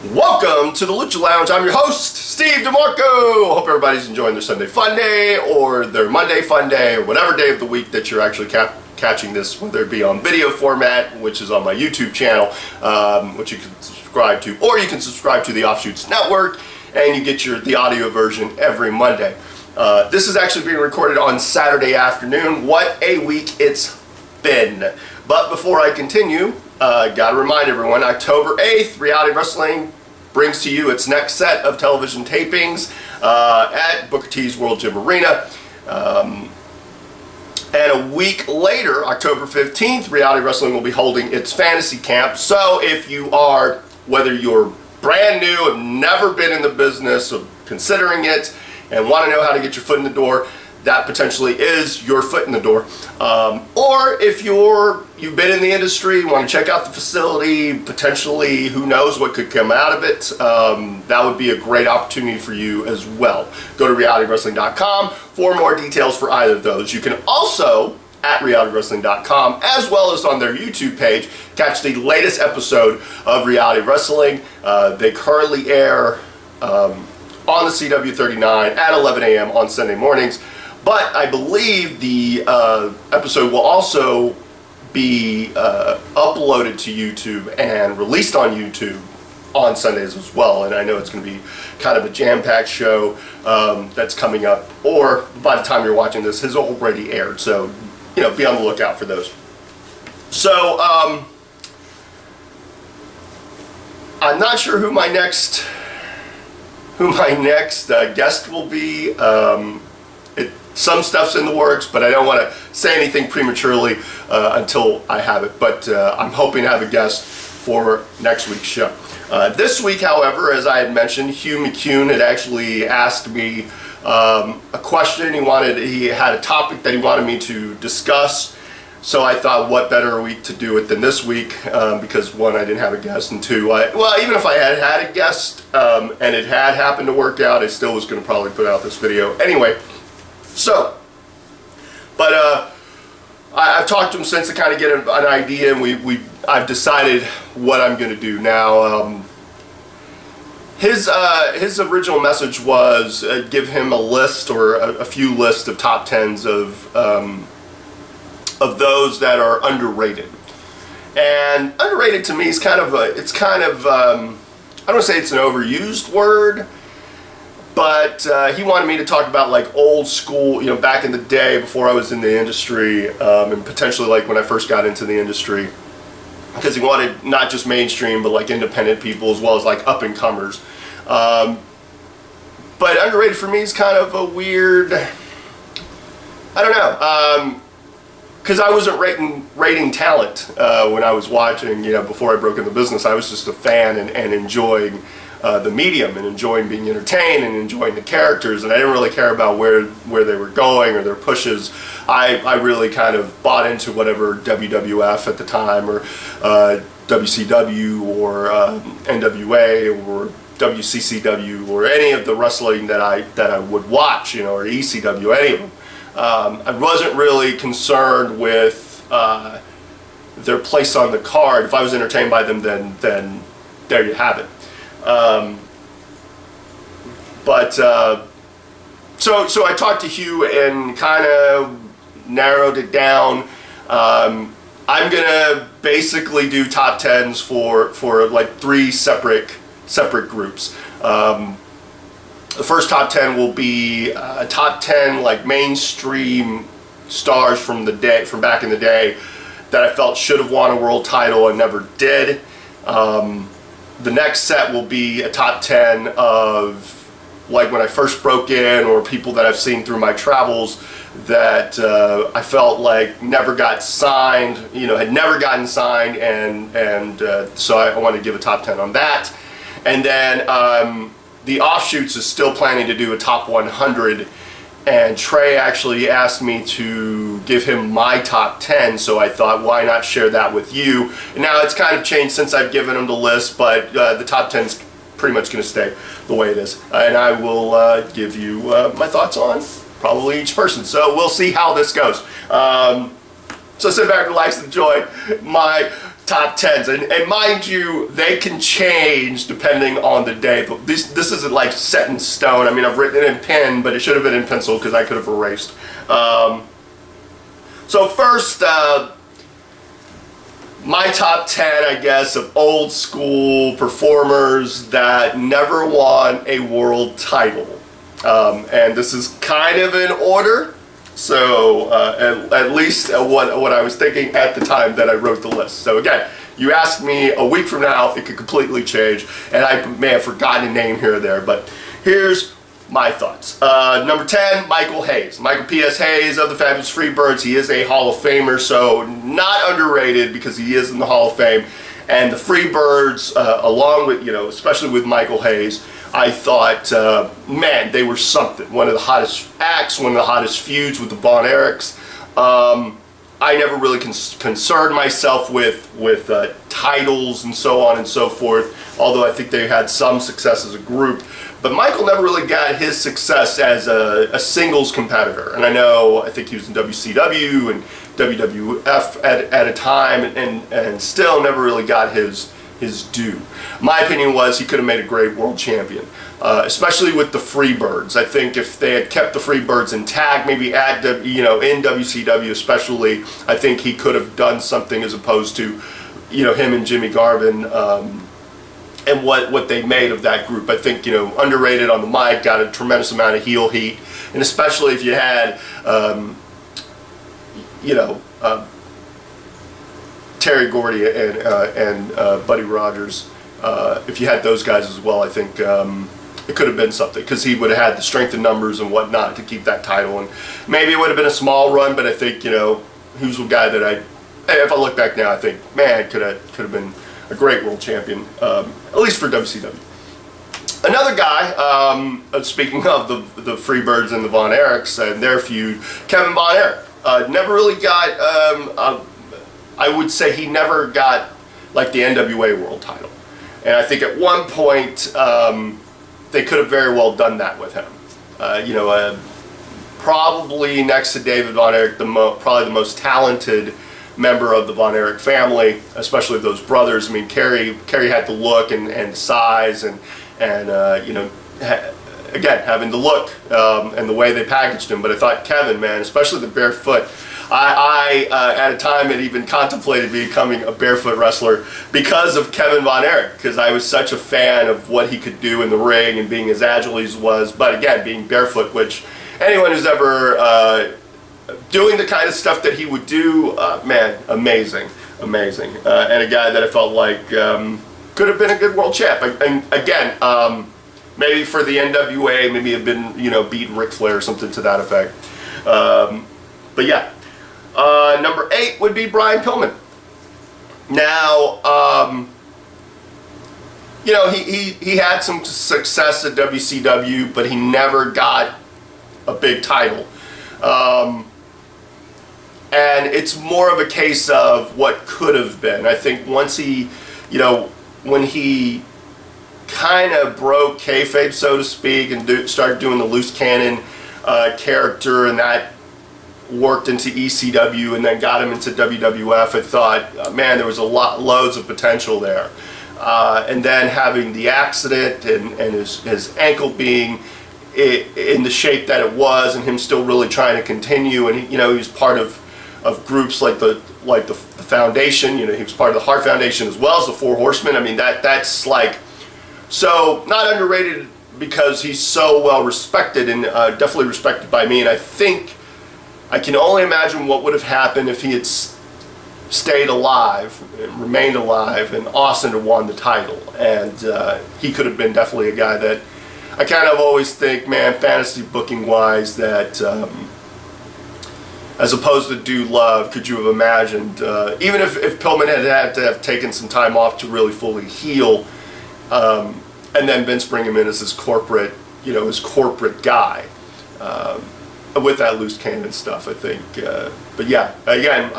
Welcome to the Lucha Lounge. I'm your host, Steve DeMarco. Hope everybody's enjoying their Sunday fun day or their Monday fun day or whatever day of the week that you're actually catching this, whether it be on video format, which is on my YouTube channel, which you can subscribe to, or you can subscribe to the Offshoots Network and you get the audio version every Monday. This is actually being recorded on Saturday afternoon. What a week it's been. But before I continue, gotta remind everyone, October 8th, Reality Wrestling brings to you its next set of television tapings at Booker T's World Gym Arena. And a week later, October 15th, Reality Wrestling will be holding its fantasy camp. So if you are, whether you're brand new, have never been in the business of considering it, and want to know how to get your foot in the door, that potentially is your foot in the door. Or if you've been in the industry, want to check out the facility, potentially, who knows what could come out of it, that would be a great opportunity for you as well. Go to realitywrestling.com for more details for either of those. You can also, at realitywrestling.com, as well as on their YouTube page, catch the latest episode of Reality Wrestling. They currently air on the CW39 at 11 a.m. on Sunday mornings. But I believe the episode will also be uploaded to YouTube and released on YouTube on Sundays as well. And I know it's going to be kind of a jam-packed show that's coming up, or by the time you're watching this, has already aired. So, you know, be on the lookout for those. So, I'm not sure who my next guest will be. Some stuff's in the works, but I don't want to say anything prematurely until I have it. But I'm hoping to have a guest for next week's show. This week, however, as I had mentioned, Hugh McCune had actually asked me a question. He had a topic that he wanted me to discuss. So I thought, what better week to do it than this week? Because one, I didn't have a guest, and two, even if I had had a guest and it had happened to work out, I still was going to probably put out this video anyway. So, but I've talked to him since to kind of get an idea, and I've decided what I'm going to do now. His original message was give him a list or a few lists of top tens of those that are underrated. And underrated to me is I don't want to say it's an overused word, but he wanted me to talk about like old school, back in the day before I was in the industry, and potentially like when I first got into the industry, because he wanted not just mainstream, but like independent people as well as like up and comers. But underrated for me is kind of a weird, I don't know, because I wasn't rating talent when I was watching, before I broke into business. I was just a fan and enjoying the medium and enjoying being entertained and enjoying the characters, and I didn't really care about where they were going or their pushes. I really kind of bought into whatever WWF at the time, or WCW, or NWA, or WCCW, or any of the wrestling that I would watch, or ECW, any of them. I wasn't really concerned with their place on the card. If I was entertained by them, then there you have it. So I talked to Hugh and kind of narrowed it down. I'm gonna basically do top tens for like three separate groups. The first top 10 will be top 10 like mainstream stars from back in the day that I felt should have won a world title and never did. The next set will be a top 10 of like when I first broke in, or people that I've seen through my travels that I felt like never got signed, had never gotten signed, and so I want to give a top 10 on that. And then the Offshoots is still planning to do a top 100, and Trey actually asked me to give him my top 10, so I thought, why not share that with you? And now it's kind of changed since I've given him the list, but the top 10 is pretty much going to stay the way it is. And I will give you my thoughts on probably each person. So we'll see how this goes. So sit back, relax, and enjoy my top 10s, and mind you, they can change depending on the day. But this isn't like set in stone. I mean, I've written it in pen, but it should have been in pencil because I could have erased. So first, my top 10, I guess, of old school performers that never won a world title. And this is kind of in order. So at least what I was thinking at the time that I wrote the list. So again, you ask me a week from now, it could completely change, and I may have forgotten a name here or there, but here's my thoughts. Number 10, Michael Hayes. Michael P.S. Hayes of the Fabulous Freebirds. He is a Hall of Famer, so not underrated because he is in the Hall of Fame. And the Freebirds, along with, especially with Michael Hayes, I thought, man, they were something. One of the hottest acts, one of the hottest feuds with the Von Erichs. I never really concerned myself with titles and so on and so forth, although I think they had some success as a group. But Michael never really got his success as a singles competitor. And I think he was in WCW and WWF at a time, and still never really got his due. My opinion was he could have made a great world champion, especially with the Freebirds. I think if they had kept the Freebirds intact, maybe in WCW especially, I think he could have done something as opposed to, him and Jimmy Garvin, and what they made of that group. I think, underrated on the mic, got a tremendous amount of heel heat, and especially if you had, Terry Gordy and Buddy Rogers, if you had those guys as well, I think it could have been something, because he would have had the strength in numbers and whatnot to keep that title. And maybe it would have been a small run, but I think, who's the guy that if I look back now, I think, man, could have been a great world champion, at least for WCW. Another guy, speaking of the Freebirds and the Von Erichs and their feud, Kevin Von Erich. Never really got, I would say he never got like the NWA world title. And I think at one point they could have very well done that with him. Probably next to David Von Erich, probably the most talented member of the Von Erich family, especially those brothers. I mean, Kerry had the look and size and again, having the look and the way they packaged him. But I thought Kevin, man, especially the barefoot. I at a time had even contemplated becoming a barefoot wrestler because of Kevin Von Erich, because I was such a fan of what he could do in the ring and being as agile as he was, but again, being barefoot, which anyone who's ever doing the kind of stuff that he would do, man, amazing. And a guy that I felt like could have been a good world champ. And again, maybe for the NWA, maybe have been, beaten Ric Flair or something to that effect. But yeah. Number 8 would be Brian Pillman. Now, he had some success at WCW, but he never got a big title. And it's more of a case of what could have been. I think once he, when he kind of broke kayfabe, so to speak, and started doing the loose cannon character, and that worked into ECW and then got him into WWF, I thought, man, there was loads of potential there. And then having the accident and his ankle being in the shape that it was, and him still really trying to continue, and he was part of groups like the Foundation. He was part of the Heart Foundation as well as the Four Horsemen. I mean, that's like, so not underrated because he's so well respected, and definitely respected by me. And I think I can only imagine what would have happened if he had stayed alive, and remained alive, and Austin had won the title. And he could have been definitely a guy that I kind of always think, man, fantasy booking wise, that as opposed to Dude Love, could you have imagined, even if Pillman had to have taken some time off to really fully heal, and then Vince bring him in as his corporate guy, with that loose cannon stuff, I think. But yeah, again,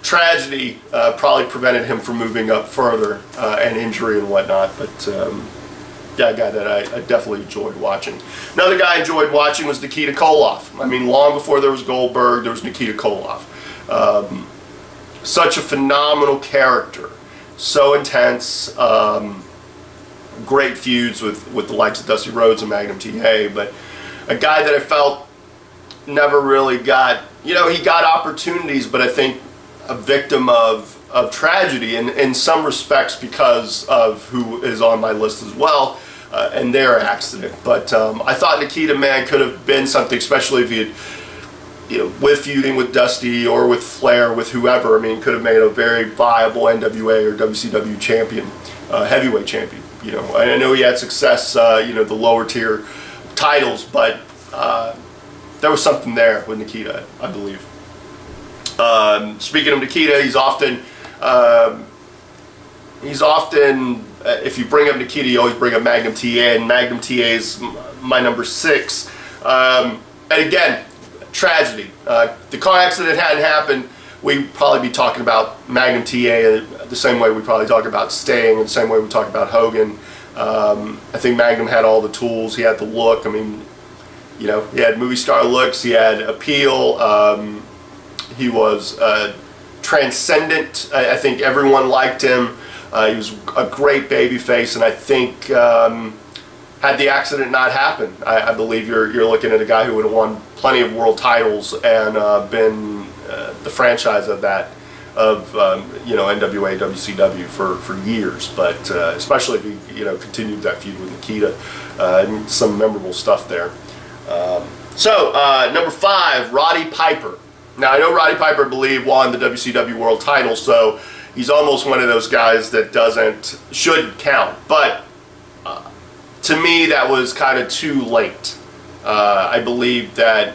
tragedy probably prevented him from moving up further, and injury and whatnot. But yeah, a guy that I definitely enjoyed watching. Another guy I enjoyed watching was Nikita Koloff. I mean, long before there was Goldberg, there was Nikita Koloff. such a phenomenal character, so intense. Great feuds with the likes of Dusty Rhodes and Magnum TA, but a guy that I felt never really got, he got opportunities, but I think a victim of tragedy in some respects because of who is on my list as well, and their accident. But I thought Nikita, man, could have been something, especially if he had, with feuding with Dusty or with Flair, with whoever. I mean, could have made a very viable NWA or WCW champion, heavyweight champion. I know he had success, the lower tier titles, but there was something there with Nikita, I believe. Speaking of Nikita, he's often, if you bring up Nikita, you always bring up Magnum TA, and Magnum TA is my number 6. And again, tragedy. The car accident hadn't happened, we'd probably be talking about Magnum TA the same way we probably talk about Sting, and the same way we talk about Hogan. I think Magnum had all the tools, he had the look. I mean, he had movie star looks, he had appeal, he was transcendent. I think everyone liked him. He was a great babyface, and I think had the accident not happened, I believe you're looking at a guy who would have won plenty of world titles and been the franchise of that, of NWA, WCW for years. But especially if he continued that feud with Nikita, and some memorable stuff there. So number 5, Roddy Piper. Now I know Roddy Piper, I believe, won the WCW world title, so he's almost one of those guys that should count. But to me, that was kind of too late. I believe that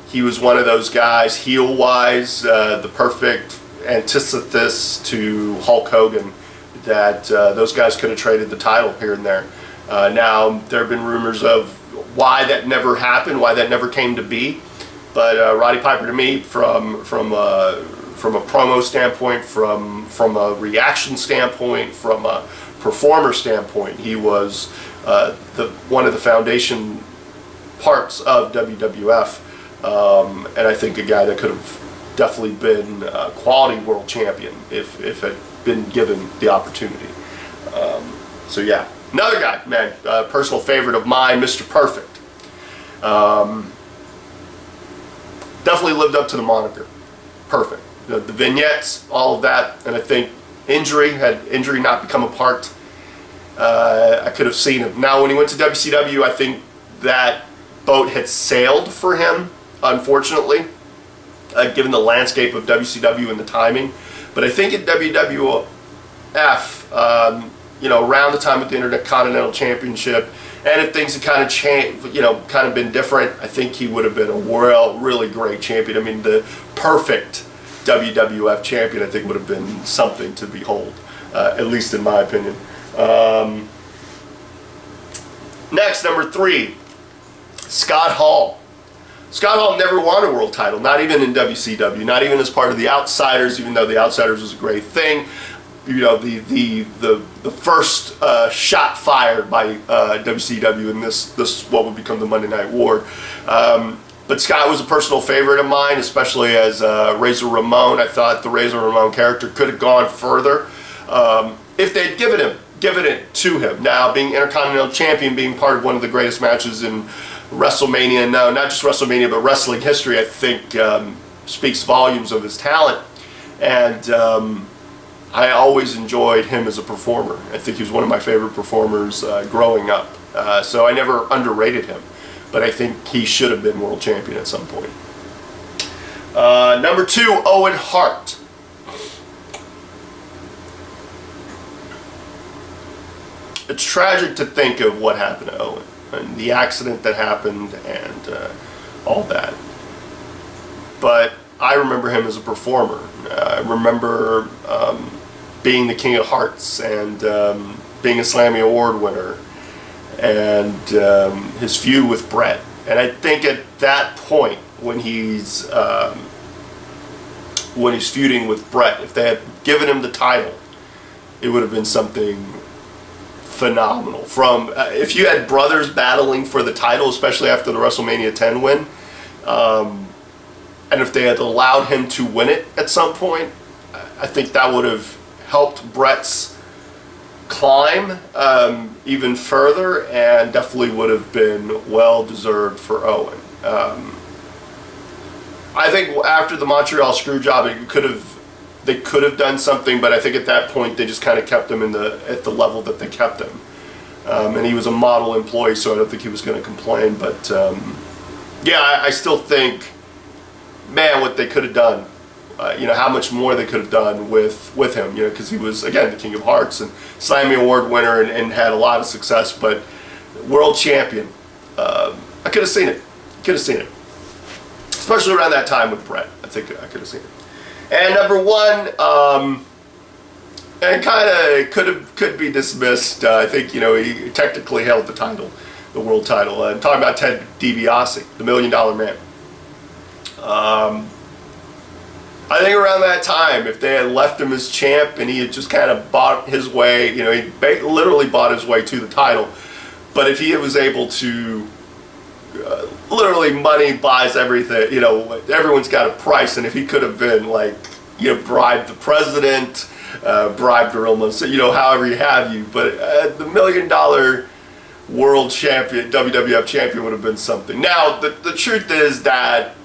he was one of those guys, heel-wise, the perfect antithesis to Hulk Hogan, that those guys could have traded the title here and there. Now, there have been rumors of why that never happened, why that never came to be. But Roddy Piper, to me, from a promo standpoint, from a reaction standpoint, from a performer standpoint, he was one of the foundation parts of WWF, and I think a guy that could have definitely been a quality world champion if had been given the opportunity. So yeah, another guy, man, personal favorite of mine, Mr. Perfect. Definitely lived up to the moniker. Perfect. The vignettes, all of that, and I think had injury not become a part, I could have seen him. Now, when he went to WCW, I think that boat had sailed for him, unfortunately, given the landscape of WCW and the timing. But I think at WWF, around the time of the Intercontinental Championship, and if things had kind of changed, kind of been different, I think he would have been a really great champion. I mean, the perfect WWF champion, I think, would have been something to behold, at least in my opinion. Next, number 3, Scott Hall. Scott Hall never won a world title, not even in WCW, not even as part of the Outsiders, even though the Outsiders was a great thing. The first shot fired by WCW in this what would become the Monday Night War. But Scott was a personal favorite of mine, especially as Razor Ramon. I thought the Razor Ramon character could have gone further if they'd given it to him. Now, being Intercontinental Champion, being part of one of the greatest matches in WrestleMania, no, not just WrestleMania, but wrestling history, I think speaks volumes of his talent. And I always enjoyed him as a performer. I think he was one of my favorite performers growing up. So I never underrated him. But I think he should have been world champion at some point. Number 2, Owen Hart. It's tragic to think of what happened to Owen, and the accident that happened, and all that. But I remember him as a performer. I remember being the King of Hearts, and being a Slammy Award winner, and his feud with Bret. And I think at that point, when he's feuding with Bret, if they had given him the title, it would have been something phenomenal. If you had brothers battling for the title, especially after the WrestleMania 10 win, and if they had allowed him to win it at some point, I think that would have helped Brett's climb even further, and definitely would have been well deserved for Owen. I think after the Montreal screw job, they could have done something, but I think at that point they just kind of kept him at the level that they kept him. And he was a model employee, so I don't think he was going to complain. But yeah, I still think, man, what they could have done. How much more they could have done with him, because he was, again, the King of Hearts and Slammy Award winner and had a lot of success, but world champion. I could have seen it. Especially around that time with Brett. I think I could have seen it. And number one, and kind of could be dismissed. I think, he technically held the title, the world title. I'm talking about Ted DiBiase, the $1 Million Man. I think around that time, if they had left him as champ and he had just kind of bought his way, he literally bought his way to the title. But if he was able to, literally money buys everything, everyone's got a price. And if he could have been bribed the president, bribed her almost, however you have you. But the $1 Million world champion, WWF champion would have been something. Now, the truth is that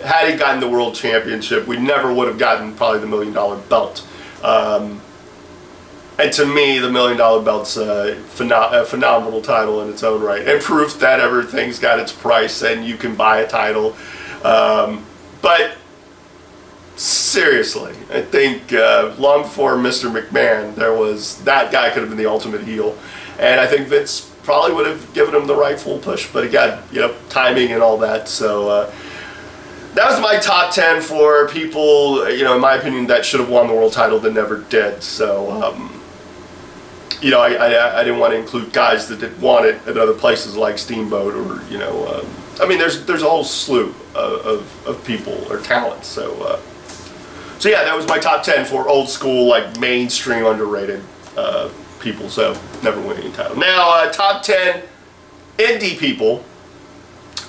had he gotten the world championship, we never would have gotten probably the $1 Million belt. And to me, the $1 Million belt's a phenomenal title in its own right, and proof that everything's got its price and you can buy a title. But seriously, I think long before Mr. McMahon, that guy could have been the ultimate heel, and I think Vince probably would have given him the rightful push. But again, timing and all that. So. That was my top 10 for people, in my opinion, that should have won the world title that never did. So, I didn't want to include guys that did want it at other places like Steamboat or, there's a whole slew of people or talents. So yeah, that was my top 10 for old school, mainstream, underrated people. So never win any title. Now, top 10 indie people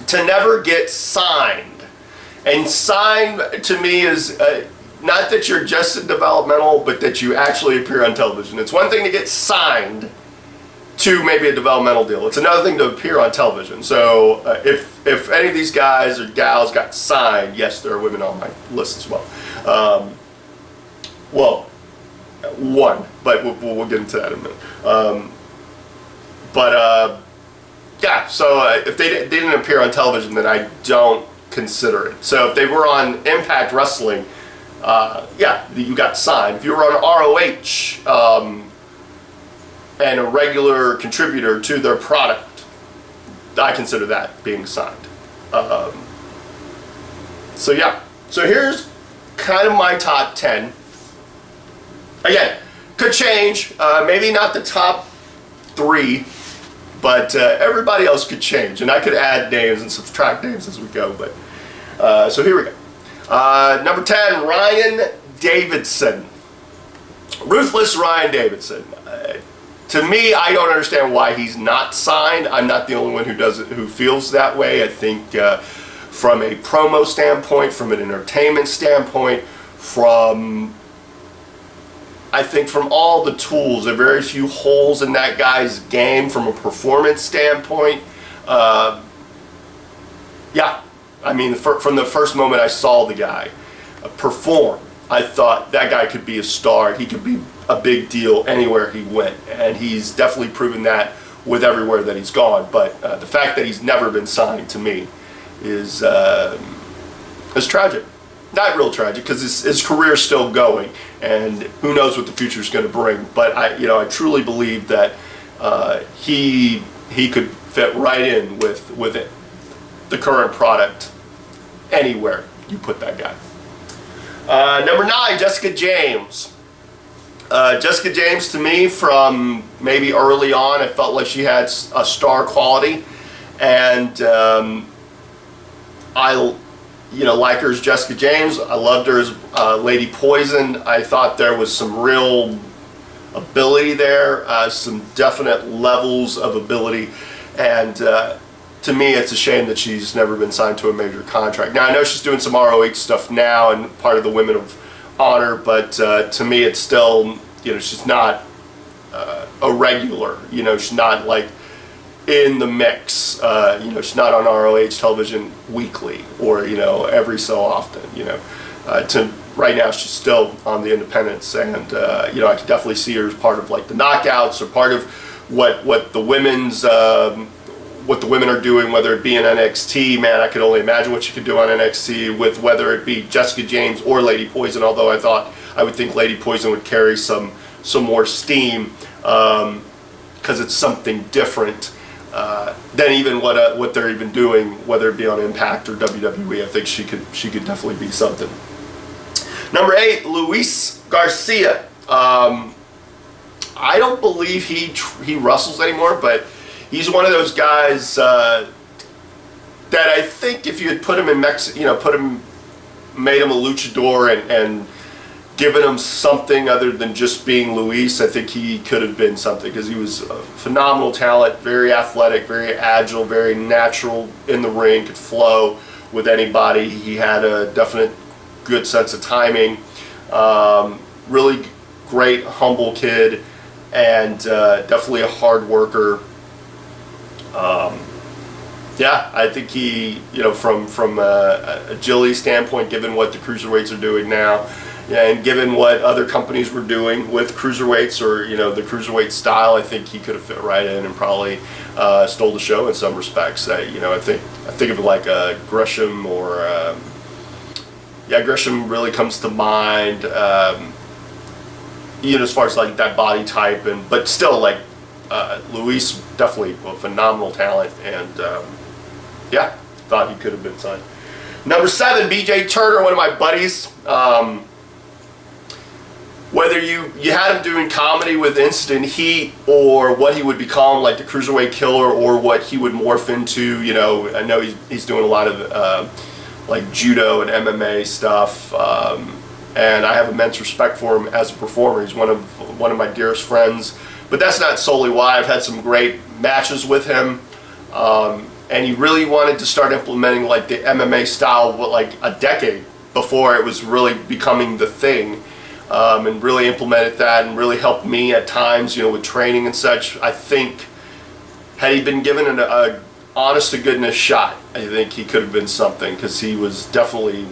to never get signed. And signed to me is not that you're just in developmental, but that you actually appear on television. It's one thing to get signed to maybe a developmental deal. It's another thing to appear on television. So if any of these guys or gals got signed, yes, there are women on my list as well. One, but we'll get into that in a minute. Yeah, so if they didn't appear on television, then I don't consider it. So if they were on Impact Wrestling, you got signed. If you were on ROH and a regular contributor to their product, I consider that being signed. So here's kind of my top 10. Again, could change. Maybe not the top 3. But everybody else could change, and I could add names and subtract names as we go. But so here we go. Number 10, Ryan Davidson. Ruthless Ryan Davidson. To me, I don't understand why he's not signed. I'm not the only one who feels that way. I think from a promo standpoint, from an entertainment standpoint, from all the tools, there are very few holes in that guy's game from a performance standpoint. From the first moment I saw the guy perform, I thought that guy could be a star. He could be a big deal anywhere he went, and he's definitely proven that with everywhere that he's gone. But the fact that he's never been signed, to me, is tragic. Not real tragic, because his career's still going, and who knows what the future is going to bring. But I truly believe that he could fit right in with it, the current product, anywhere you put that guy. Number 9, Jessica James. Jessica James, to me, from maybe early on, I felt like she had a star quality, and I like her as Jessica James. I loved her as Lady Poison. I thought there was some real ability there, some definite levels of ability, and to me, it's a shame that she's never been signed to a major contract. Now, I know she's doing some ROH stuff now, and part of the Women of honor, but to me, it's still, she's not a regular. She's not like in the mix. She's not on ROH television weekly or every so often. To right now, she's still on the independents, and I can definitely see her as part of like the knockouts or part of what the women's what the women are doing, whether it be in NXT. Man, I could only imagine what she could do on NXT with whether it be Jessica James or Lady Poison. Although I would think Lady Poison would carry some more steam because it's something different than even what they're even doing, whether it be on Impact or WWE. I think she could definitely be something. Number 8, Luis Garcia. I don't believe he wrestles anymore, but he's one of those guys that I think if you had put him in Mexico, made him a luchador and given him something other than just being Luis, I think he could have been something, because he was a phenomenal talent, very athletic, very agile, very natural in the ring, could flow with anybody. He had a definite good sense of timing, really great, humble kid, and definitely a hard worker. Yeah, I think he, from agility standpoint, given what the cruiserweights are doing now, and given what other companies were doing with cruiserweights, or the cruiserweight style, I think he could have fit right in and probably stole the show in some respects. I think of it like Gresham or Gresham really comes to mind. As far as like that body type, but still like Luis, definitely a phenomenal talent, and thought he could have been signed. Number 7, BJ Turner, one of my buddies. Whether you had him doing comedy with Instant Heat, or what he would become, like the Cruiserweight Killer, or what he would morph into, I know he's doing a lot of like judo and MMA stuff, and I have immense respect for him as a performer. He's one of my dearest friends, but that's not solely why. I've had some great matches with him, and he really wanted to start implementing like the MMA style like a decade before it was really becoming the thing. And really implemented that and really helped me at times, with training and such. I think had he been given an honest to goodness shot, I think he could have been something, because he was definitely,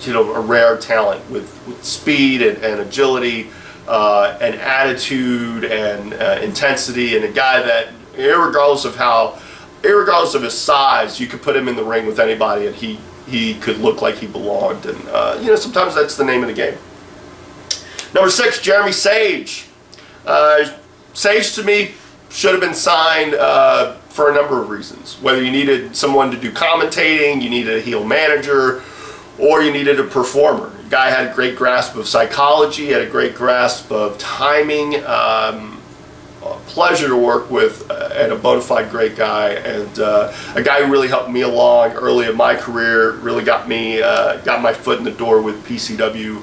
a rare talent with speed and agility and attitude and intensity, and a guy that, irregardless of his size, you could put him in the ring with anybody and he could look like he belonged, and sometimes that's the name of the game. Number 6, Jeremy Sage. Sage to me should have been signed for a number of reasons. Whether you needed someone to do commentating, you needed a heel manager, or you needed a performer. The guy had a great grasp of psychology, had a great grasp of timing. Pleasure to work with, and a bona fide great guy, and a guy who really helped me along early in my career. Really got my foot in the door with PCW.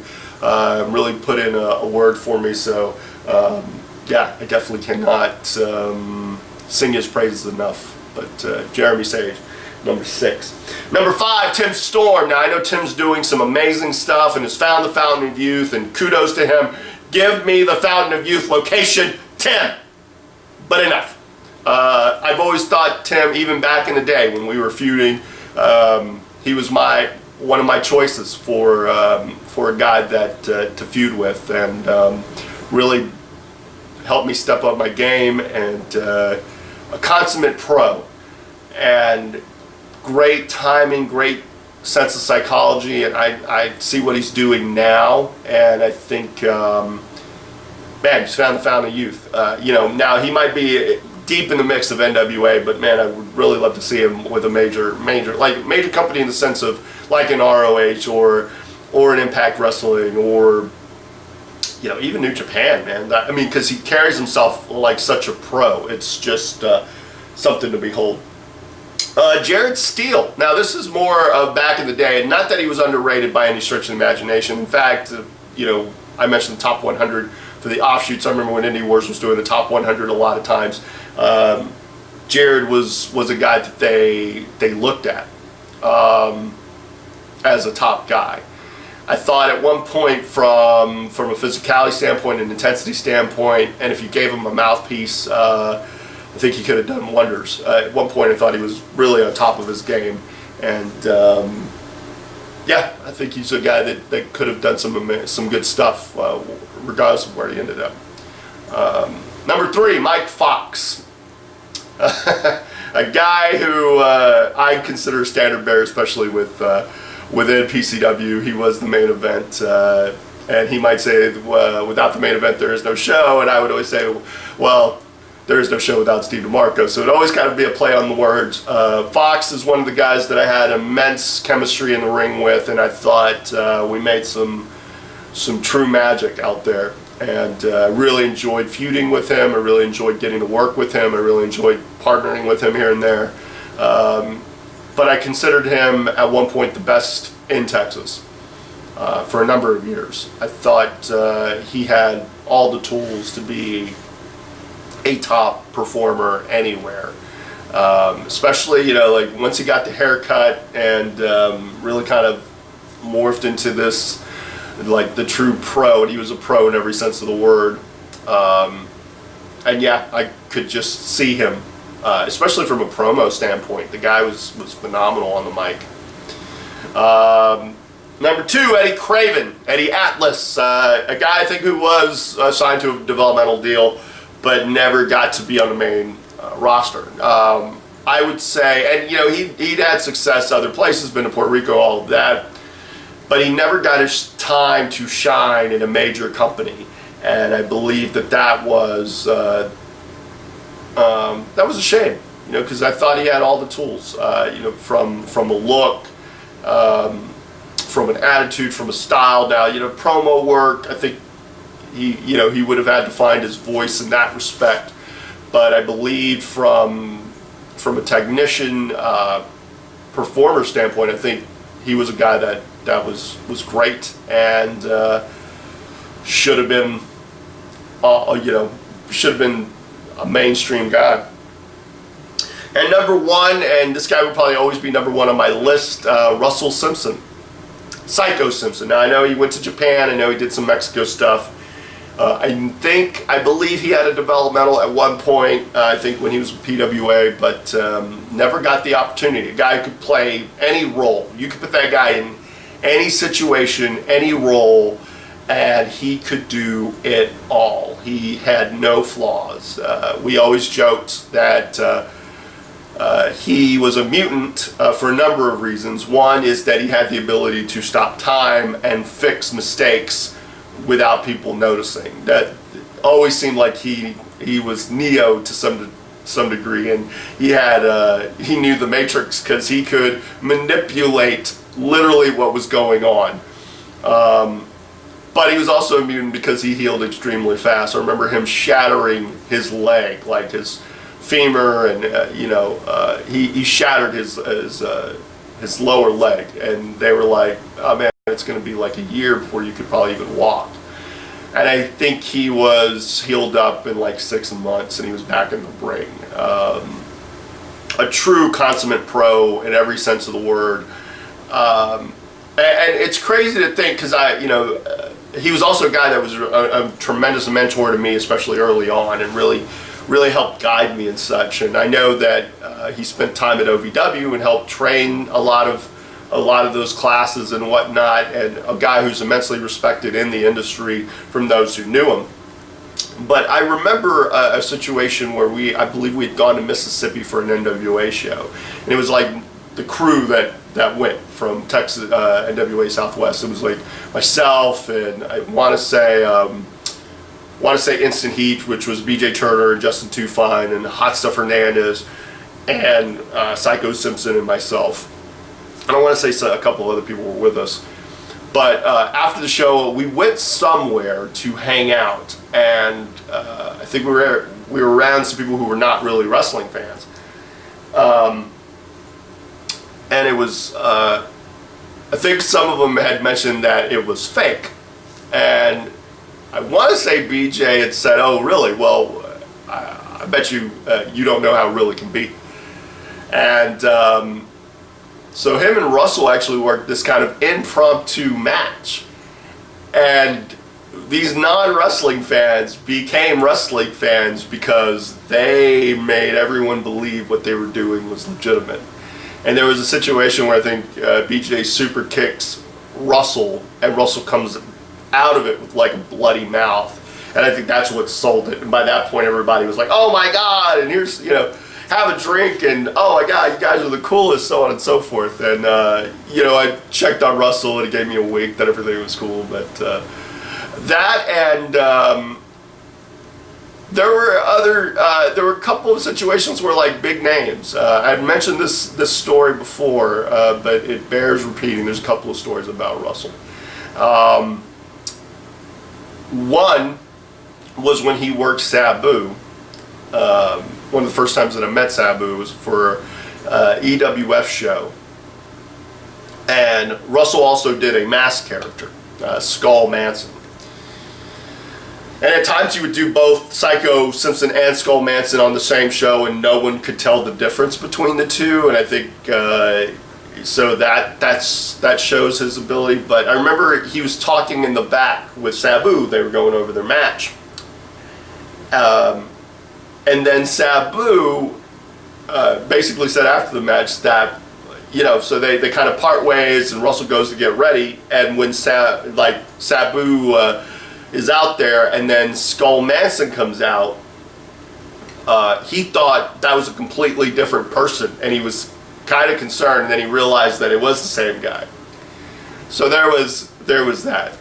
Really put in a word for me. So I definitely cannot sing his praises enough. But Jeremy Sage, number 6. Number 5, Tim Storm. Now I know Tim's doing some amazing stuff and has found the Fountain of Youth, and kudos to him. Give me the Fountain of Youth location, Tim. But enough. I've always thought Tim, even back in the day when we were feuding, he was one of my choices for a guy that to feud with, and really helped me step up my game, and a consummate pro, and great timing, great sense of psychology, and I see what he's doing now, and I think. Man, he's found the Fountain of Youth. Now he might be deep in the mix of NWA, but man, I would really love to see him with a major company, in the sense of like an ROH or an Impact Wrestling, or even New Japan, man. Because he carries himself like such a pro. It's just something to behold. Jared Steele. Now this is more of back in the day, and not that he was underrated by any stretch of the imagination. In fact, I mentioned the top 100 for the offshoots. I remember when Indie Wars was doing the top 100 a lot of times. Jared was a guy that they looked at as a top guy. I thought at one point from a physicality standpoint, an intensity standpoint, and if you gave him a mouthpiece, I think he could have done wonders. At one point I thought he was really on top of his game, and yeah, I think he's a guy that could have done some good stuff regardless of where he ended up. Number 3, Mike Fox. A guy who I consider a standard bearer, especially within PCW. He was the main event, and he might say, without the main event there is no show, and I would always say, well, there is no show without Steve DeMarco. So it always kind of be a play on the words. Fox is one of the guys that I had immense chemistry in the ring with, and I thought we made some true magic out there. And really enjoyed feuding with him. I really enjoyed getting to work with him. I really enjoyed partnering with him here and there. But I considered him at one point the best in Texas for a number of years. I thought he had all the tools to be a top performer anywhere. Especially, you know, like once he got the haircut and really kind of morphed into this, like the true pro, and he was a pro in every sense of the word. And yeah, I could just see him, especially from a promo standpoint. The guy was phenomenal on the mic. Number 2, Eddie Craven, Eddie Atlas, a guy I think who was signed to a developmental deal, but never got to be on the main roster. I would say, and you know, he'd had success other places, been to Puerto Rico, all of that, but he never got his time to shine in a major company, and I believe that was a shame, you know, because I thought he had all the tools, you know, from a look, from an attitude, from a style. Now, you know, promo work, I think he would have had to find his voice in that respect, but I believe from a technician, performer standpoint, I think he was a guy that was great and should have been, a mainstream guy. And number 1, and this guy would probably always be number 1 on my list, Russell Simpson, Psycho Simpson. Now I know he went to Japan. I know he did some Mexico stuff. I believe he had a developmental at one point, I think when he was with PWA, but never got the opportunity. A guy who could play any role. You could put that guy in any situation, any role, and he could do it all. He had no flaws. We always joked that he was a mutant for a number of reasons. One is that he had the ability to stop time and fix mistakes without people noticing. That always seemed like he was Neo to some degree, and he knew the Matrix because he could manipulate literally what was going on. But he was also immune because he healed extremely fast. I remember him shattering his leg, like his femur, and he shattered his lower leg, and they were like, "Oh man, it's going to be like a year before you could probably even walk." And I think he was healed up in like 6 months, and he was back in the ring. A true consummate pro in every sense of the word. And it's crazy to think, because he was also a guy that was a tremendous mentor to me, especially early on, and really helped guide me and such. And I know that he spent time at OVW and helped train a lot of those classes and whatnot, and a guy who's immensely respected in the industry from those who knew him. But I remember a situation where I believe we had gone to Mississippi for an NWA show, and it was like the crew that went from Texas, NWA Southwest. It was like myself, and I want to say Instant Heat, which was BJ Turner and Justin Too Fine and Hot Stuff Hernandez, and Psycho Simpson and myself. And I want to say a couple of other people were with us. But after the show, we went somewhere to hang out, and I think we were around some people who were not really wrestling fans. And it was, I think some of them had mentioned that it was fake. And I want to say BJ had said, "Oh, really? Well, I bet you don't know how it really can be." And So him and Russell actually worked this kind of impromptu match. And these non-wrestling fans became wrestling fans because they made everyone believe what they were doing was legitimate. And there was a situation where I think BJ super kicks Russell, and Russell comes out of it with like a bloody mouth. And I think that's what sold it. And by that point, everybody was like, oh my God, and here's, have a drink, and oh my God, you guys are the coolest, so on and so forth. And, I checked on Russell, and it gave me a wink that everything was cool. But that, and there were a couple of situations where, like, big names. I had mentioned this story before, but it bears repeating. There's a couple of stories about Russell. One was when he worked Sabu. One of the first times that I met Sabu was for EWF show. And Russell also did a mask character, Skull Manson. And at times he would do both Psycho Simpson and Skull Manson on the same show, and no one could tell the difference between the two. And I think so that shows his ability. But I remember he was talking in the back with Sabu. They were going over their match. And then Sabu basically said after the match that, so they kind of part ways, and Russell goes to get ready, and when Sabu is out there, and then Skull Manson comes out, he thought that was a completely different person, and he was kind of concerned, and then he realized that it was the same guy. So there was that.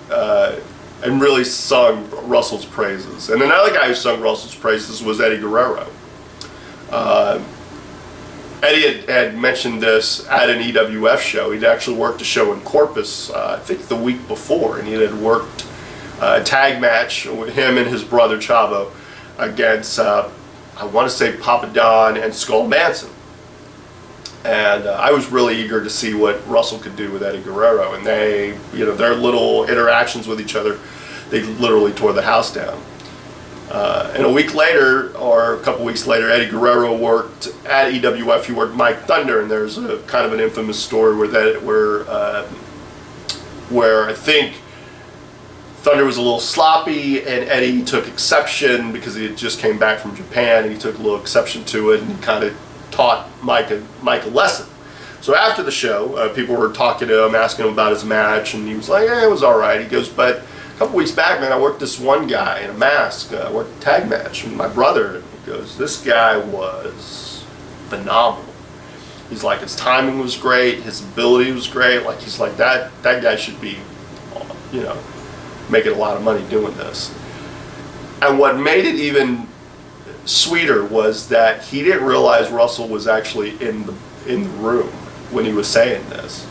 And really sung Russell's praises. And another guy who sung Russell's praises was Eddie Guerrero. Eddie had mentioned this at an EWF show. He'd actually worked a show in Corpus, I think the week before, and he had worked a tag match with him and his brother Chavo against, I want to say, Papa Don and Skull Manson. And I was really eager to see what Russell could do with Eddie Guerrero. And they, their little interactions with each other, they literally tore the house down. And a week later, or a couple weeks later, Eddie Guerrero worked at EWF. He worked Mike Thunder, and there's a kind of an infamous story where I think Thunder was a little sloppy, and Eddie took exception because he had just came back from Japan, and he took a little exception to it, and he kind of taught Mike a lesson. So after the show, people were talking to him, asking him about his match, and he was like, it was all right. He goes, but a couple weeks back, man, I worked this one guy in a mask. I worked a tag match with my brother. And he goes, this guy was phenomenal. He's like, his timing was great, his ability was great. Like, he's like, that guy should be, making a lot of money doing this. And what made it even sweeter was that he didn't realize Russell was actually in the room when he was saying this,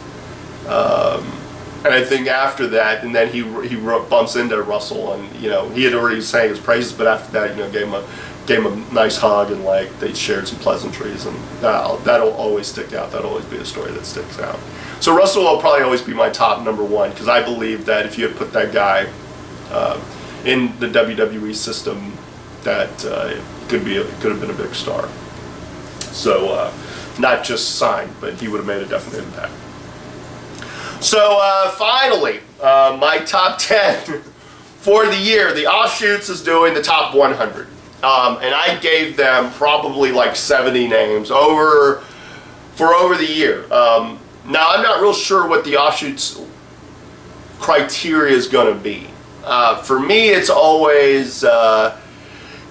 and I think after that, and then he bumps into Russell, and he had already sang his praises, but after that, gave him a nice hug, and like they shared some pleasantries, and that'll always stick out. That'll always be a story that sticks out. So Russell will probably always be my top number one, because I believe that if you had put that guy in the WWE system, that could have been a big star. So not just signed, but he would have made a definite impact. So finally, my top 10 for the year. The Offshoots is doing the top 100. And I gave them probably like 70 names for over the year. Now, I'm not real sure what the Offshoots criteria is going to be. For me, it's always,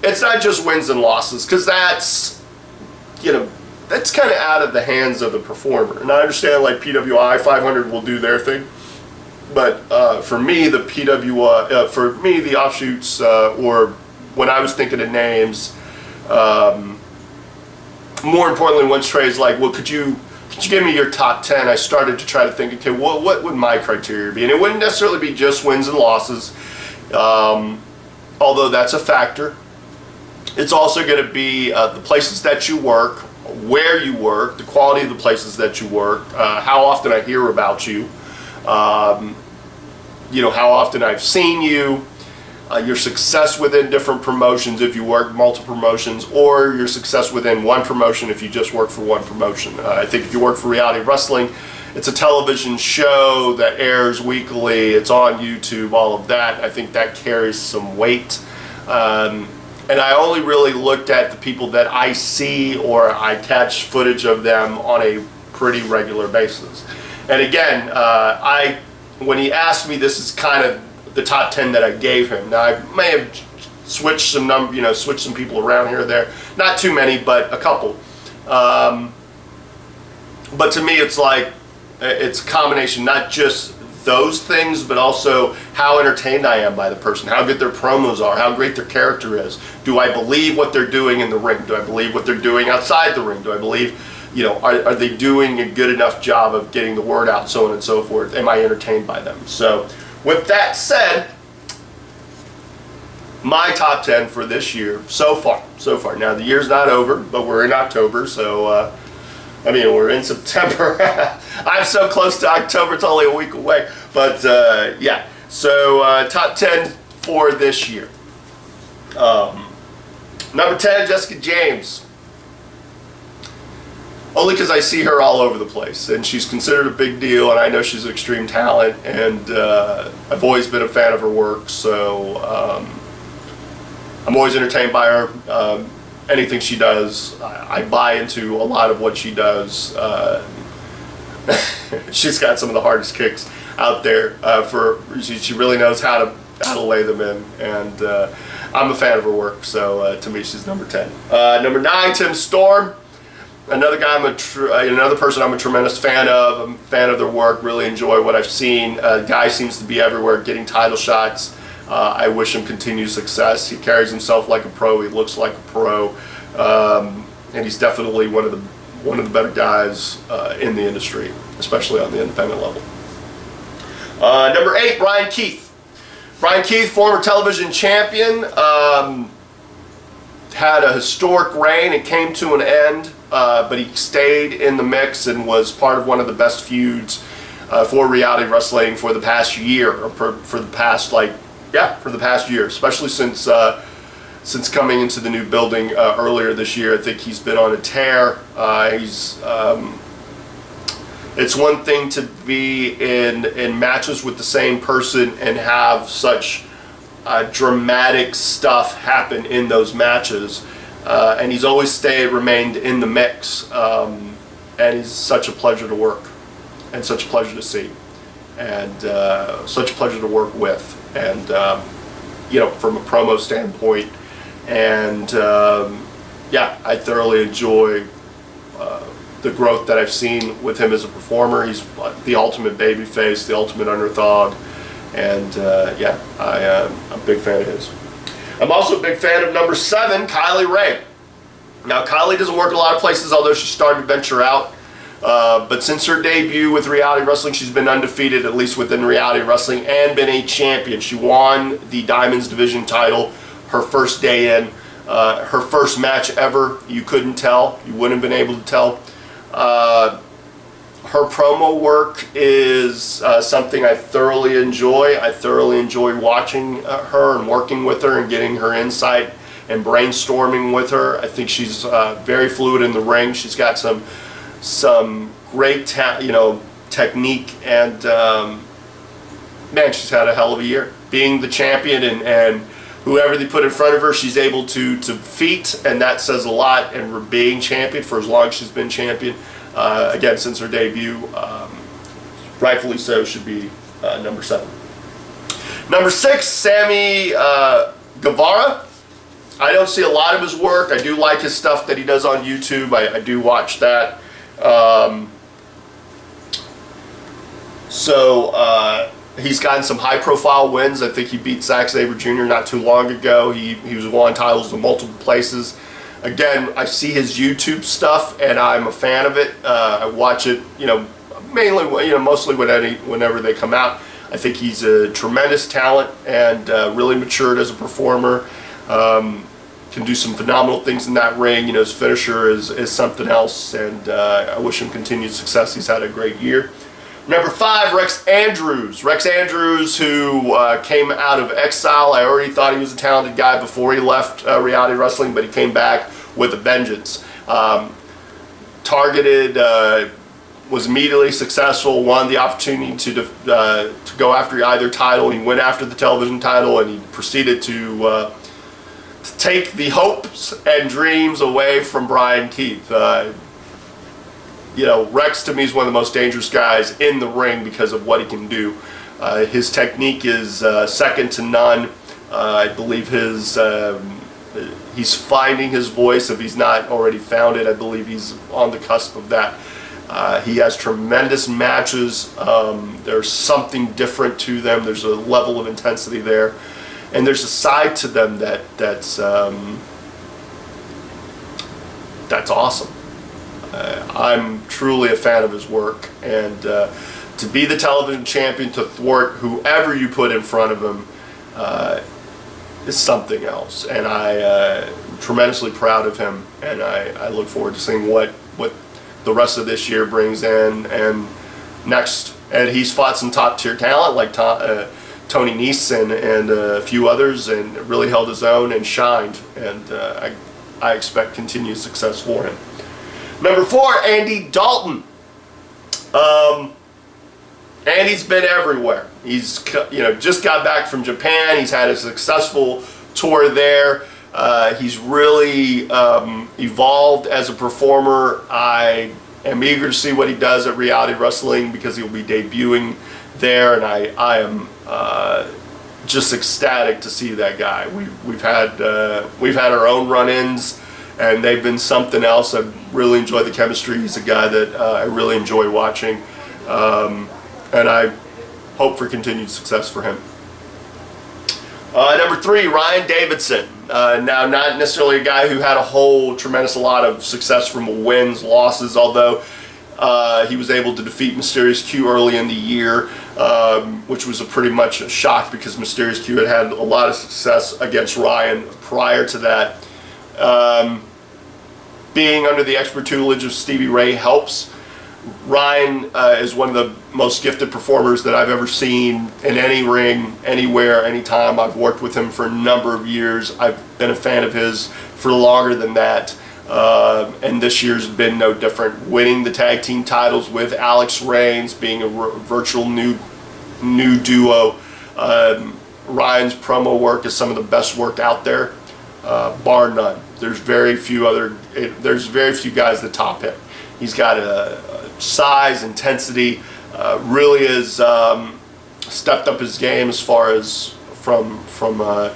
it's not just wins and losses, because that's kind of out of the hands of the performer. And I understand, like, PWI 500 will do their thing, but for me, the the Offshoots, or when I was thinking of names, more importantly, once Trey's like, well, could you give me your top 10? I started to try to think, okay, what would my criteria be? And it wouldn't necessarily be just wins and losses, although that's a factor. It's also going to be the places that you work, where you work, the quality of the places that you work, how often I hear about you, how often I've seen you, your success within different promotions if you work multiple promotions, or your success within one promotion if you just work for one promotion. I think if you work for reality wrestling, it's a television show that airs weekly, it's on YouTube, all of that. I think that carries some weight. And I only really looked at the people that I see or I catch footage of them on a pretty regular basis. And again, when he asked me, this is kind of the top 10 that I gave him. Now I may have switched some switched some people around here or there. Not too many, but a couple. But to me, it's like it's a combination, not just those things, but also how entertained I am by the person, how good their promos are, how great their character is. Do I believe what they're doing in the ring? Do I believe what they're doing outside the ring? Do I believe, are they doing a good enough job of getting the word out, so on and so forth? Am I entertained by them? So with that said, my top 10 for this year so far. Now the year's not over, but we're in October, so we're in September. I'm so close to October, it's only a week away. But yeah, so top 10 for this year. Number 10, Jessica James. Only because I see her all over the place, and she's considered a big deal, and I know she's an extreme talent, and I've always been a fan of her work, so I'm always entertained by her. Anything she does, I buy into a lot of what she does. She's got some of the hardest kicks out there. She really knows how to lay them in, and I'm a fan of her work. So to me, she's number 10. Number 9, Tim Storm. Another guy, another person I'm a tremendous fan of. I'm a fan of their work. Really enjoy what I've seen. Guy seems to be everywhere, getting title shots. I wish him continued success. He carries himself like a pro. He looks like a pro, and he's definitely one of the better guys in the industry, especially on the independent level. Number 8, Brian Keith. Brian Keith, former television champion, had a historic reign. It came to an end, but he stayed in the mix and was part of one of the best feuds for reality wrestling for the past year, or for the past year, especially since coming into the new building earlier this year. I think he's been on a tear. It's one thing to be in matches with the same person and have such dramatic stuff happen in those matches, and he's always remained in the mix, and he's such a pleasure to work, and such a pleasure to see, and such a pleasure to work with, and from a promo standpoint, and yeah, I thoroughly enjoy the growth that I've seen with him as a performer. He's the ultimate babyface, the ultimate underdog, and yeah, I'm a big fan of his. I'm also a big fan of number 7, Kylie Ray. Now, Kylie doesn't work a lot of places, although she's starting to venture out. But since her debut with reality wrestling, she's been undefeated, at least within reality wrestling, and been a champion. She won the Diamonds Division title her first day in. Her first match ever, you couldn't tell. You wouldn't have been able to tell. Her promo work is something I thoroughly enjoy. I thoroughly enjoy watching her and working with her and getting her insight and brainstorming with her. I think she's very fluid in the ring. She's got some great technique, and man, she's had a hell of a year being the champion, and whoever they put in front of her, she's able to defeat, and that says a lot. And for being champion for as long as she's been champion, again, since her debut, rightfully so, should be number 7. Number 6, Sammy Guevara. I don't see a lot of his work. I do like his stuff that he does on YouTube. I do watch that. He's gotten some high-profile wins. I think he beat Zack Sabre Jr. not too long ago. He was won titles in multiple places. Again, I see his YouTube stuff, and I'm a fan of it. I watch it, mainly, mostly whenever they come out. I think he's a tremendous talent and really matured as a performer. Can do some phenomenal things in that ring. His finisher is something else, and I wish him continued success. He's had a great year. Number 5, Rex Andrews. Rex Andrews, who came out of exile. I already thought he was a talented guy before he left reality wrestling, but he came back with a vengeance. Targeted, was immediately successful, won the opportunity to go after either title. He went after the television title, and he proceeded to take the hopes and dreams away from Brian Keith. Rex to me is one of the most dangerous guys in the ring because of what he can do. His technique is second to none. I believe he's finding his voice. If he's not already found it, I believe he's on the cusp of that. He has tremendous matches. There's something different to them. There's a level of intensity there, and there's a side to them that's awesome. I'm truly a fan of his work, and to be the television champion, to thwart whoever you put in front of him, is something else. And I'm tremendously proud of him, and I look forward to seeing what the rest of this year brings in and next. And he's fought some top tier talent like Tony Nese and a few others, and really held his own and shined, and I expect continued success for him. Number 4, Andy Dalton. Andy's been everywhere. He's just got back from Japan. He's had a successful tour there. He's really evolved as a performer. I am eager to see what he does at Reality Wrestling because he'll be debuting there, and I am just ecstatic to see that guy. We've had our own run-ins, and they've been something else. I really enjoy the chemistry. He's a guy that I really enjoy watching, and I hope for continued success for him. Number 3, Ryan Davidson. Now, not necessarily a guy who had a whole tremendous lot of success from wins, losses, although he was able to defeat Mysterious Q early in the year, which was pretty much a shock because Mysterious Q had a lot of success against Ryan prior to that. Being under the expert tutelage of Stevie Ray helps. Ryan is one of the most gifted performers that I've ever seen in any ring, anywhere, anytime. I've worked with him for a number of years. I've been a fan of his for longer than that, and this year's been no different. Winning the tag team titles with Alex Reigns, being a virtual new duo. Ryan's promo work is some of the best work out there, bar none. There's very few guys that top him. He's got a size, intensity, really has stepped up his game as far as from a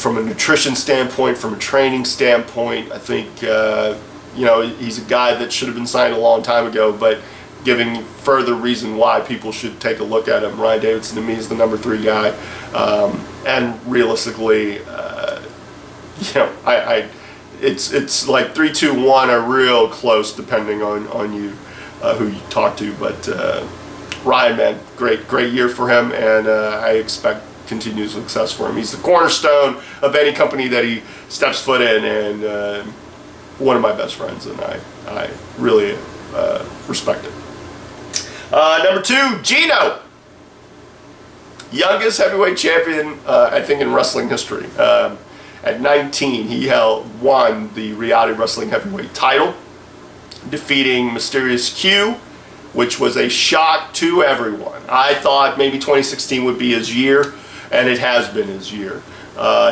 nutrition standpoint, from a training standpoint. I think he's a guy that should have been signed a long time ago, but giving further reason why people should take a look at him. Ryan Davidson to me is the number 3 guy, and realistically, it's like 3, 2, 1 are real close depending on you, who you talk to. But Ryan, man, great year for him, and I expect continued success for him. He's the cornerstone of any company that he steps foot in, and one of my best friends, and I really respect it. Number 2, Gino. Youngest heavyweight champion, I think, in wrestling history. At 19, he won the Reality Wrestling Heavyweight title, defeating Mysterious Q, which was a shock to everyone. I thought maybe 2016 would be his year, and it has been his year.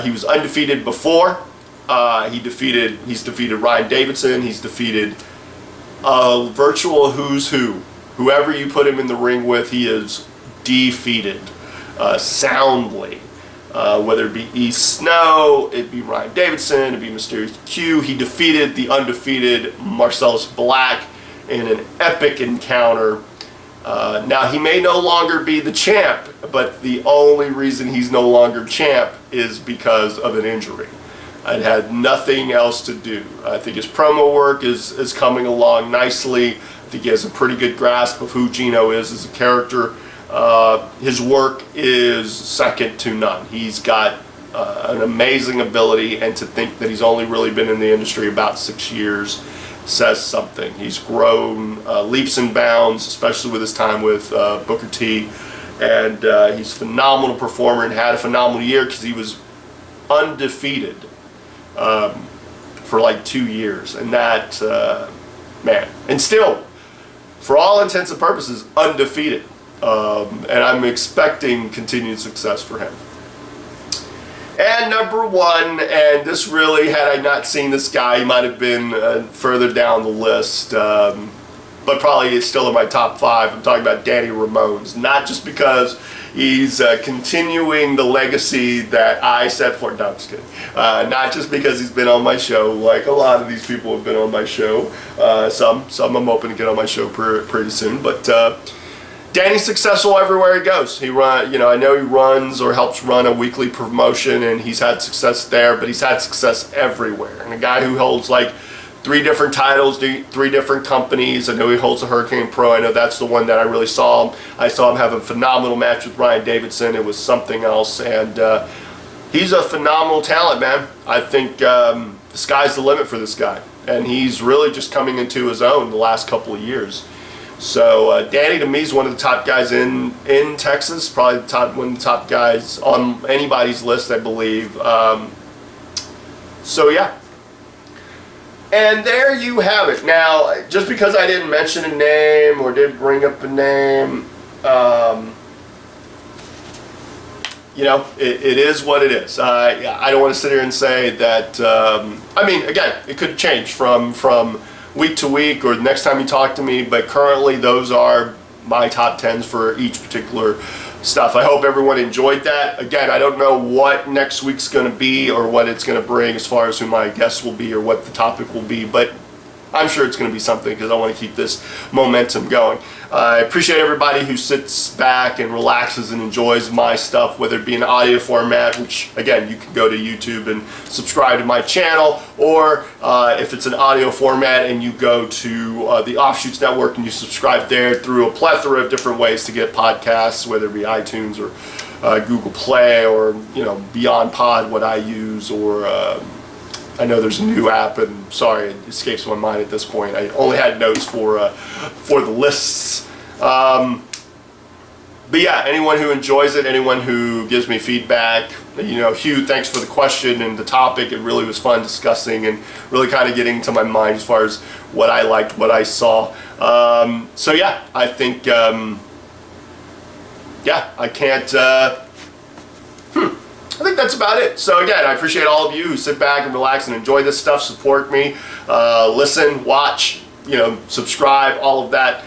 He was undefeated before. He's defeated Ryan Davidson. He's defeated a virtual who's who. Whoever you put him in the ring with, he is defeated soundly. Whether it be East Snow, it'd be Ryan Davidson, it'd be Mysterious Q. He defeated the undefeated Marcellus Black in an epic encounter. Now, he may no longer be the champ, but the only reason he's no longer champ is because of an injury. It had nothing else to do. I think his promo work is coming along nicely. I think he has a pretty good grasp of who Gino is as a character. His work is second to none. He's got an amazing ability, and to think that he's only really been in the industry about 6 years, says something. He's grown leaps and bounds, especially with his time with Booker T. And he's a phenomenal performer and had a phenomenal year because he was undefeated for like 2 years. And that, man, and still, for all intents and purposes, undefeated. And I'm expecting continued success for him. And number one, and this really, had I not seen this guy, he might have been further down the list, but probably is still in my top 5. I'm talking about Danny Ramones. Not just because he's continuing the legacy that I set for. No, I'm just kidding. Not just because he's been on my show, like a lot of these people have been on my show. Some I'm hoping to get on my show pretty soon, but Danny's successful everywhere he goes. I know he runs or helps run a weekly promotion, and he's had success there, but he's had success everywhere. And a guy who holds like 3 different titles, 3 different companies. I know he holds a Hurricane Pro. I know that's the one that I really saw him. I saw him have a phenomenal match with Ryan Davidson. It was something else, and he's a phenomenal talent, man. I think the sky's the limit for this guy, and he's really just coming into his own the last couple of years. So Danny, to me, is one of the top guys in Texas, probably one of the top guys on anybody's list, I believe. So yeah. And there you have it. Now, just because I didn't mention a name or didn't bring up a name, it is what it is. I don't want to sit here and say that, again, it could change from week to week or the next time you talk to me, but currently those are my top 10s for each particular stuff. I hope everyone enjoyed that. Again, I don't know what next week's going to be or what it's going to bring as far as who my guests will be or what the topic will be, but I'm sure it's going to be something because I want to keep this momentum going. I appreciate everybody who sits back and relaxes and enjoys my stuff, whether it be in audio format, which again, you can go to YouTube and subscribe to my channel, or if it's an audio format and you go to the Offshoots Network and you subscribe there through a plethora of different ways to get podcasts, whether it be iTunes or Google Play or Beyond Pod, what I use, or I know there's a new app, and sorry, it escapes my mind at this point. I only had notes for the lists. But yeah, anyone who enjoys it, anyone who gives me feedback, Hugh, thanks for the question and the topic. It really was fun discussing and really kind of getting to my mind as far as what I liked, what I saw. So yeah, I think, I can't... I think that's about it. So again, I appreciate all of you who sit back and relax and enjoy this stuff, support me, listen, watch, subscribe, all of that.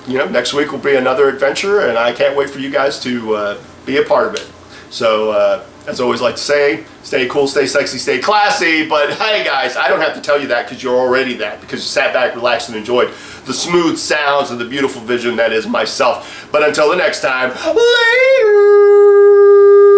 Next week will be another adventure, and I can't wait for you guys to be a part of it. So as I always like to say, stay cool, stay sexy, stay classy. But hey guys, I don't have to tell you that because you're already that, because you sat back, relaxed, and enjoyed the smooth sounds and the beautiful vision that is myself. But until the next time, later.